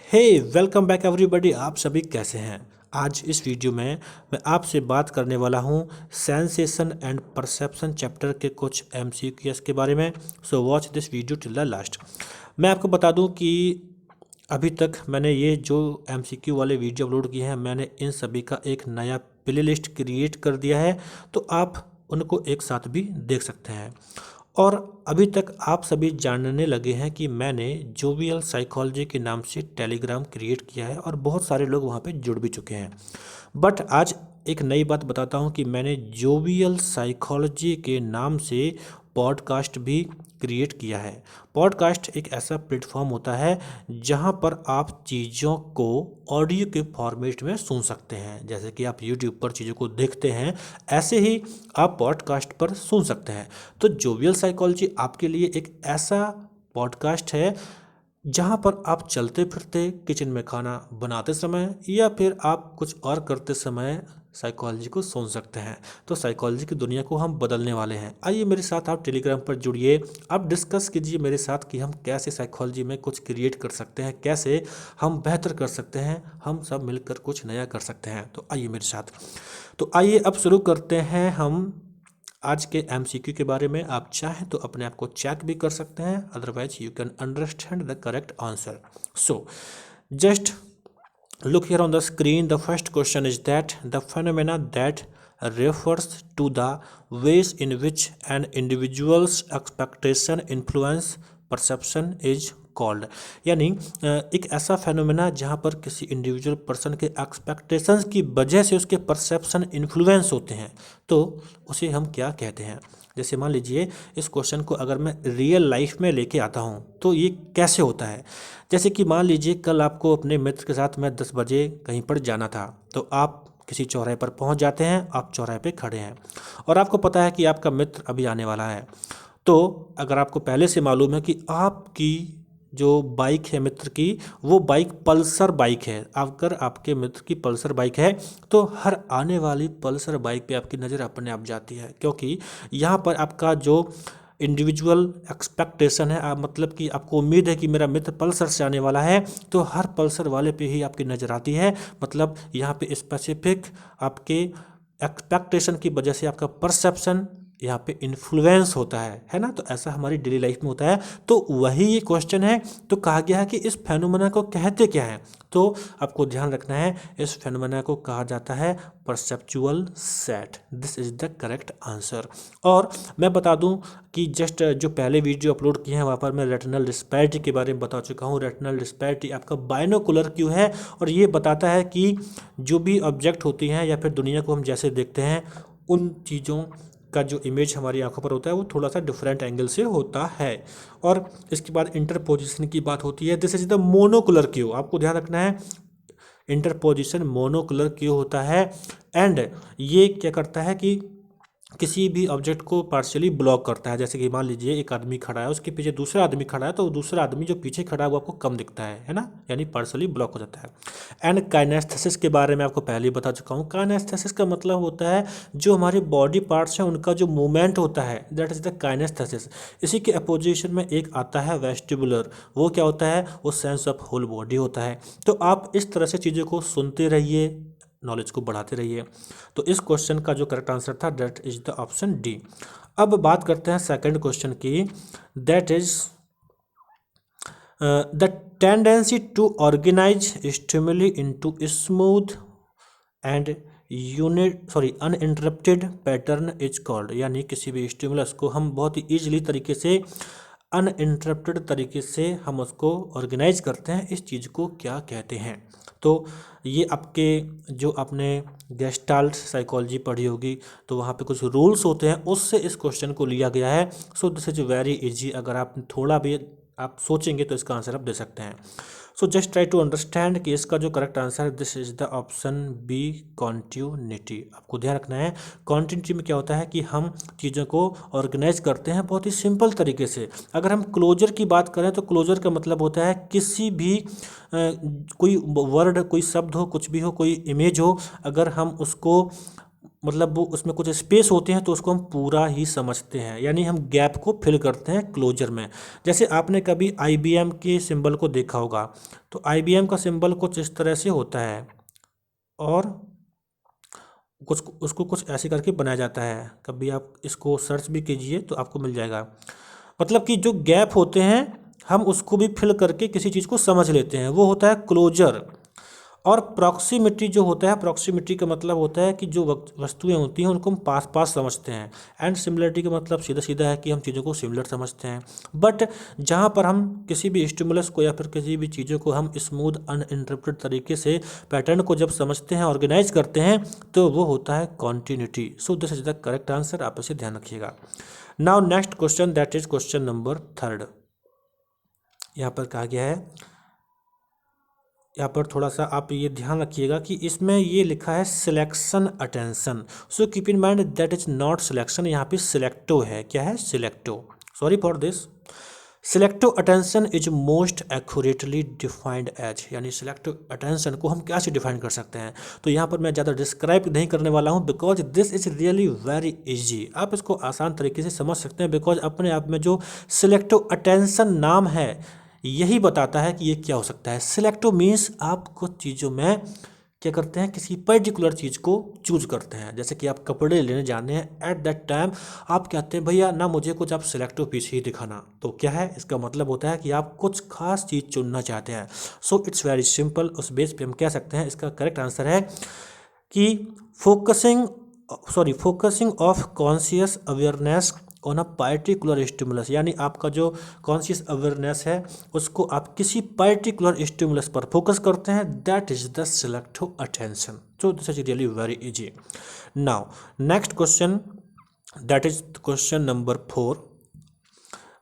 हे welcome back everybody. आप सभी कैसे हैं? आज इस वीडियो में मैं आपसे बात करने वाला हूं सेंसेशन एंड परसेप्शन चैप्टर के कुछ एमसीक्यूएस के बारे में। So watch this video till the last. मैं आपको बता दूं कि अभी तक मैंने ये जो एमसीक्यू वाले वीडियो अपलोड किए हैं, मैंने इन सभी का एक नया प्लेलिस्ट क्रिएट कर दिया है, तो आप उनको एक साथ भी देख सकते हैं। और अभी तक आप सभी जानने लगे हैं कि मैंने जोवियल साइकोलॉजी के नाम से टेलीग्राम क्रिएट किया है और बहुत सारे लोग वहाँ पे जुड़ भी चुके हैं। बट आज एक नई बात बताता हूँ कि मैंने जोवियल साइकोलॉजी के नाम से पॉडकास्ट भी क्रिएट किया है। पॉडकास्ट एक ऐसा प्लेटफॉर्म होता है जहाँ पर आप चीज़ों को ऑडियो के फॉर्मेट में सुन सकते हैं। जैसे कि आप यूट्यूब पर चीज़ों को देखते हैं, ऐसे ही आप पॉडकास्ट पर सुन सकते हैं। तो जोवियल साइकोलॉजी आपके लिए एक ऐसा पॉडकास्ट है जहाँ पर आप चलते फिरते किचन में खाना बनाते समय या फिर आप कुछ और करते समय साइकोलॉजी को सुन सकते हैं। तो साइकोलॉजी की दुनिया को हम बदलने वाले हैं। आइए मेरे साथ आप टेलीग्राम पर जुड़िए, आप डिस्कस कीजिए मेरे साथ कि हम कैसे साइकोलॉजी में कुछ क्रिएट कर सकते हैं, कैसे हम बेहतर कर सकते हैं, हम सब मिलकर कुछ नया कर सकते हैं। तो आइए मेरे साथ। तो आइए अब शुरू करते हैं हम आज के एमसीक्यू के बारे में। आप चाहें तो अपने आप को चेक भी कर सकते हैं, otherwise you can understand the correct answer. So just look here on the screen. The first question is that the phenomena that refers to the ways in which an individual's expectation influence perception is called. यानी एक ऐसा phenomena जहाँ पर किसी individual person के expectations की वजह से उसके परसेप्शन इन्फ्लुएंस होते हैं, तो उसे हम क्या कहते हैं। जैसे मान लीजिए इस क्वेश्चन को अगर मैं रियल लाइफ में लेके आता हूँ तो ये कैसे होता है। जैसे कि मान लीजिए कल आपको अपने मित्र के साथ में 10 बजे कहीं पर जाना था, तो आप किसी चौराहे पर पहुंच जाते हैं। आप चौराहे पे खड़े हैं और आपको पता है कि आपका मित्र अभी आने वाला है। तो अगर आपको पहले से मालूम है कि आपकी जो बाइक है मित्र की, वो बाइक पल्सर बाइक है, अगर आपके मित्र की पल्सर बाइक है तो हर आने वाली पल्सर बाइक पे आपकी नज़र अपने आप जाती है, क्योंकि यहाँ पर आपका जो इंडिविजुअल एक्सपेक्टेशन है, आप मतलब कि आपको उम्मीद है कि मेरा मित्र पल्सर से आने वाला है, तो हर पल्सर वाले पे ही आपकी नज़र आती है। मतलब यहाँ पे स्पेसिफिक आपके एक्सपेक्टेशन की वजह से आपका परसेप्शन यहाँ पे इन्फ्लुएंस होता है ना। तो ऐसा हमारी डेली लाइफ में होता है। तो वही ये क्वेश्चन है। तो कहा गया है कि इस फेनोमेना को कहते क्या है, तो आपको ध्यान रखना है, इस फेनोमेना को कहा जाता है perceptual set. This is the correct answer. और मैं बता दूं कि जस्ट जो पहले वीडियो अपलोड किए हैं वहाँ पर मैं रेटिनल डिस्पैरिटी के बारे में बता चुका हूँ। रेटिनल डिस्पैरिटी आपका बाइनोकुलर क्यों है, और ये बताता है कि जो भी ऑब्जेक्ट होती हैं या फिर दुनिया को हम जैसे देखते हैं, उन चीज़ों का जो इमेज हमारी आंखों पर होता है वो थोड़ा सा डिफरेंट एंगल से होता है। और इसके बाद इंटरपोजिशन की बात होती है। This is the monocular Q. आपको ध्यान रखना है, इंटरपोजिशन मोनोकुलर क्यू होता है। एंड ये क्या करता है कि किसी भी ऑब्जेक्ट को पार्शियली ब्लॉक करता है। जैसे कि मान लीजिए एक आदमी खड़ा है, उसके पीछे दूसरा आदमी खड़ा है, तो दूसरा आदमी जो पीछे खड़ा है वो आपको कम दिखता है ना, यानी पार्शियली ब्लॉक हो जाता है। एंड काइनेस्थेसिस के बारे में आपको पहले ही बता चुका हूँ। काइनेस्थेसिस का मतलब होता है जो हमारे बॉडी पार्ट्स हैं उनका जो मूवमेंट होता है, दैट इज द काइनेस्थेसिस। इसी के अपोजिशन में एक आता है वेस्टिबुलर। वो क्या होता है, वो सेंस ऑफ होल बॉडी होता है। तो आप इस तरह से चीज़ों को सुनते रहिए, नॉलेज को बढ़ाते रहिए। तो इस क्वेश्चन का जो करेक्ट आंसर था that is the option D. अब बात करते हैं सेकंड क्वेश्चन की। That is the tendency to organise stimuli into smooth and uninterrupted pattern is called. यानी किसी भी स्टिमुलस को हम बहुत ही ईजिली तरीके से, अनइंटरप्टेड तरीके से हम उसको ऑर्गेनाइज करते हैं, इस चीज़ को क्या कहते हैं। तो ये आपके जो आपने गेस्टाल्ट साइकोलॉजी पढ़ी होगी तो वहाँ पे कुछ रूल्स होते हैं, उससे इस क्वेश्चन को लिया गया है। So this is very easy. अगर आप थोड़ा भी आप सोचेंगे तो इसका आंसर आप दे सकते हैं। So just try to understand कि इसका जो करेक्ट आंसर है this is the option B, continuity. आपको ध्यान रखना है, कॉन्टिन्यूटी में क्या होता है कि हम चीज़ों को ऑर्गेनाइज करते हैं बहुत ही सिंपल तरीके से। अगर हम क्लोजर की बात करें तो क्लोजर का मतलब होता है किसी भी कोई वर्ड, कोई शब्द हो, कुछ भी हो, कोई इमेज हो, अगर हम उसको मतलब वो उसमें कुछ स्पेस होते हैं तो उसको हम पूरा ही समझते हैं, यानी हम गैप को फिल करते हैं क्लोजर में। जैसे आपने कभी IBM के सिंबल को देखा होगा, तो IBM का सिंबल कुछ इस तरह से होता है और कुछ उसको कुछ ऐसे करके बनाया जाता है। कभी आप इसको सर्च भी कीजिए तो आपको मिल जाएगा। मतलब कि जो गैप होते हैं हम उसको भी फिल करके किसी चीज़ को समझ लेते हैं, वो होता है क्लोजर। और प्रॉक्सिमिटी जो होता है, प्रॉक्सिमिटी का मतलब होता है कि जो वस्तुएं होती हैं उनको हम पास पास समझते हैं। एंड सिमिलरिटी का मतलब सीधा सीधा है कि हम चीज़ों को सिमिलर समझते हैं। बट जहाँ पर हम किसी भी स्टिमुलस को या फिर किसी भी चीज़ों को हम स्मूथ अनइंटरप्टेड तरीके से पैटर्न को जब समझते हैं, ऑर्गेनाइज करते हैं, तो वो होता है continuity. So this is the correct answer, आप इसे ध्यान रखिएगा। Now next question, that is question number 3। यहाँ पर कहा गया है, यहाँ पर थोड़ा सा आप ये ध्यान रखिएगा कि इसमें ये लिखा है selection attention. So keep in mind that is not selection, यहाँ पे सिलेक्टो है। क्या है? सिलेक्टो। Sorry for this. Selective attention is most accurately defined as, यानी सिलेक्टिव अटेंशन को हम क्या से डिफाइन कर सकते हैं? तो यहाँ पर मैं ज़्यादा डिस्क्राइब नहीं करने वाला हूँ, because this is really very easy. आप इसको आसान तरीके से समझ सकते हैं, बिकॉज अपने आप में जो सिलेक्टिव अटेंशन नाम है यही बताता है कि ये क्या हो सकता है। सिलेक्टिव मीन्स आप कुछ चीज़ों में क्या करते हैं, किसी पर्टिकुलर चीज़ को चूज करते हैं। जैसे कि आप कपड़े लेने जाने हैं, एट दैट टाइम आप कहते हैं भैया ना मुझे कुछ आप सिलेक्टिव पीस ही दिखाना। तो क्या है, इसका मतलब होता है कि आप कुछ खास चीज़ चुनना चाहते हैं। So it's very simple. उस बेस पे हम कह सकते हैं इसका करेक्ट आंसर है कि focusing of conscious awareness on a particular stimulus, यानी आपका जो कॉन्शियस अवेयरनेस है उसको आप किसी पर्टिकुलर स्टिमुलस पर फोकस करते हैं, that is the selective attention. So this is really very easy. Now next question, that is question number 4।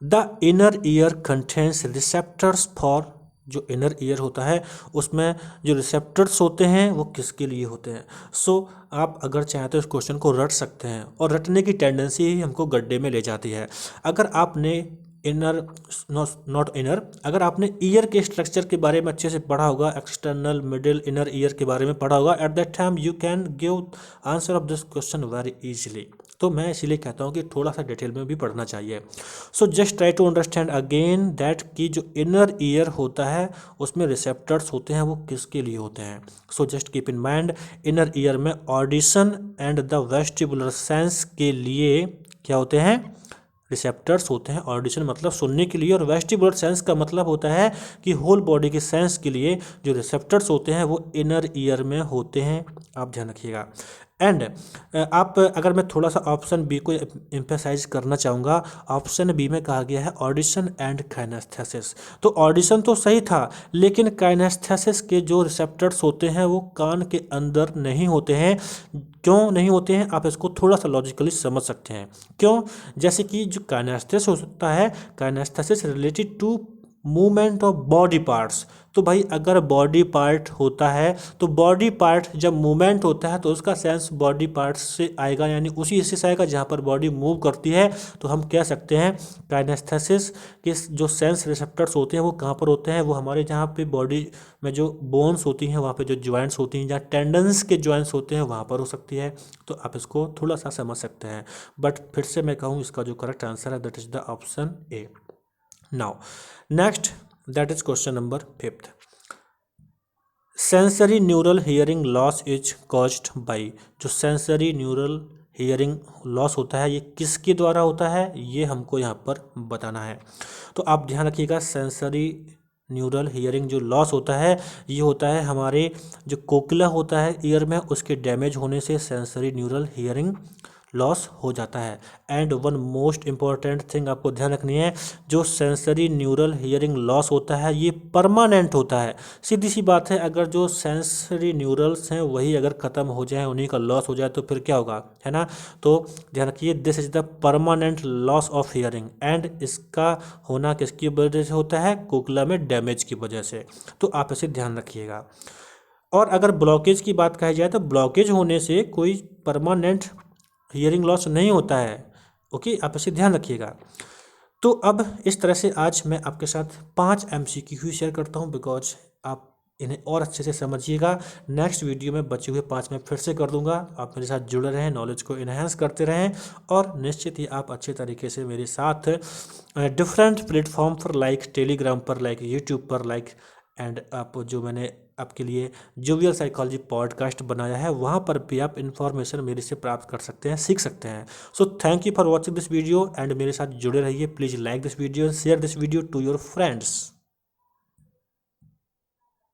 The inner ear contains receptors for, जो इनर ईयर होता है उसमें जो रिसेप्टर्स होते हैं वो किसके लिए होते हैं? सो आप अगर चाहें तो इस क्वेश्चन को रट सकते हैं, और रटने की टेंडेंसी ही हमको गड्ढे में ले जाती है। अगर आपने इनर, नॉट इनर, अगर आपने ईयर के स्ट्रक्चर के बारे में अच्छे से पढ़ा होगा, एक्सटर्नल, मिडिल, इनर ईयर के बारे में पढ़ा होगा, at that time you can give answer of this question very easily. तो मैं इसीलिए कहता हूँ कि थोड़ा सा डिटेल में भी पढ़ना चाहिए। So just try to understand again that कि जो इनर ईयर होता है उसमें रिसेप्टर्स होते हैं वो किसके लिए होते हैं। So just keep in mind, inner ear में audition and the vestibular sense के लिए क्या होते हैं? रिसेप्टर्स होते हैं। ऑडिशन मतलब सुनने के लिए, और वेस्टिबुलर सेंस का मतलब होता है कि होल बॉडी के सेंस के लिए जो रिसेप्टर्स होते हैं वो इनर ईयर में होते हैं। आप ध्यान रखिएगा। एंड आप, अगर मैं थोड़ा सा ऑप्शन बी को एम्फेसाइज करना चाहूँगा, ऑप्शन बी में कहा गया है ऑडिशन एंड काइनेस्थेसिस। तो ऑडिशन तो सही था, लेकिन काइनेस्थेसिस के जो रिसेप्टर्स होते हैं वो कान के अंदर नहीं होते हैं। क्यों नहीं होते हैं, आप इसको थोड़ा सा लॉजिकली समझ सकते हैं। क्यों? जैसे कि जो काइनेस्थेसिस होता है, kinaesthesis related to movement of body parts. तो भाई अगर बॉडी पार्ट होता है तो बॉडी पार्ट जब मूवमेंट होता है तो उसका सेंस बॉडी पार्ट्स से आएगा, यानी उसी हिस्से से आएगा जहाँ पर बॉडी मूव करती है। तो हम कह सकते हैं काइनेस्थेसिस के जो सेंस रिसेप्टर्स होते हैं वो कहाँ पर होते हैं? वो हमारे जहाँ पे बॉडी में जो बोन्स होती हैं वहाँ पे जो ज्वाइंट्स होती हैं, जहाँ टेंडन्स के ज्वाइंट्स होते हैं वहाँ पर हो सकती है। तो आप इसको थोड़ा सा समझ सकते हैं। बट फिर से मैं कहूँ इसका जो करेक्ट आंसर है that is the option A. Now next, that is question number 5। Sensory neural hearing loss is caused by, जो सेंसरी न्यूरल हियरिंग लॉस होता है ये किसके द्वारा होता है, ये हमको यहाँ पर बताना है। तो आप ध्यान रखिएगा, सेंसरी न्यूरल हियरिंग जो लॉस होता है ये होता है हमारे जो कोक्ला होता है ईयर में, उसके डैमेज होने से सेंसरी न्यूरल हियरिंग लॉस हो जाता है। And one most important thing आपको ध्यान रखनी है, जो सेंसरी न्यूरल हियरिंग लॉस होता है ये परमानेंट होता है। सीधी सी बात है, अगर जो सेंसरी न्यूरल्स हैं वही अगर ख़त्म हो जाए, उन्हीं का लॉस हो जाए तो फिर क्या होगा, है ना? तो ध्यान रखिए, this is the permanent loss of hearing, and इसका होना किसकी वजह से होता है? कोक्ला में डैमेज की वजह से। तो आप इसे ध्यान रखिएगा। और अगर ब्लॉकेज की बात कही जाए तो ब्लॉकेज होने से कोई परमानेंट हियरिंग लॉस नहीं होता है। ओके, आप इसे ध्यान रखिएगा। तो अब इस तरह से आज मैं आपके साथ 5 MCQ शेयर करता हूं, बिकॉज आप इन्हें और अच्छे से समझिएगा। नेक्स्ट वीडियो में बचे हुए 5 मैं फिर से कर दूंगा। आप मेरे साथ जुड़े रहें, नॉलेज को इन्हेंस करते रहें और निश्चित ही आप अच्छे तरीके से मेरे साथ डिफरेंट प्लेटफॉर्म पर लाइक टेलीग्राम पर, लाइक यूट्यूब पर, लाइक एंड आप जो मैंने आपके लिए जोवियल साइकोलॉजी पॉडकास्ट बनाया है वहाँ पर भी आप इन्फॉर्मेशन मेरे से प्राप्त कर सकते हैं, सीख सकते हैं। So thank you for watching this video and मेरे साथ जुड़े रहिए। Please like this video, share this video to your friends.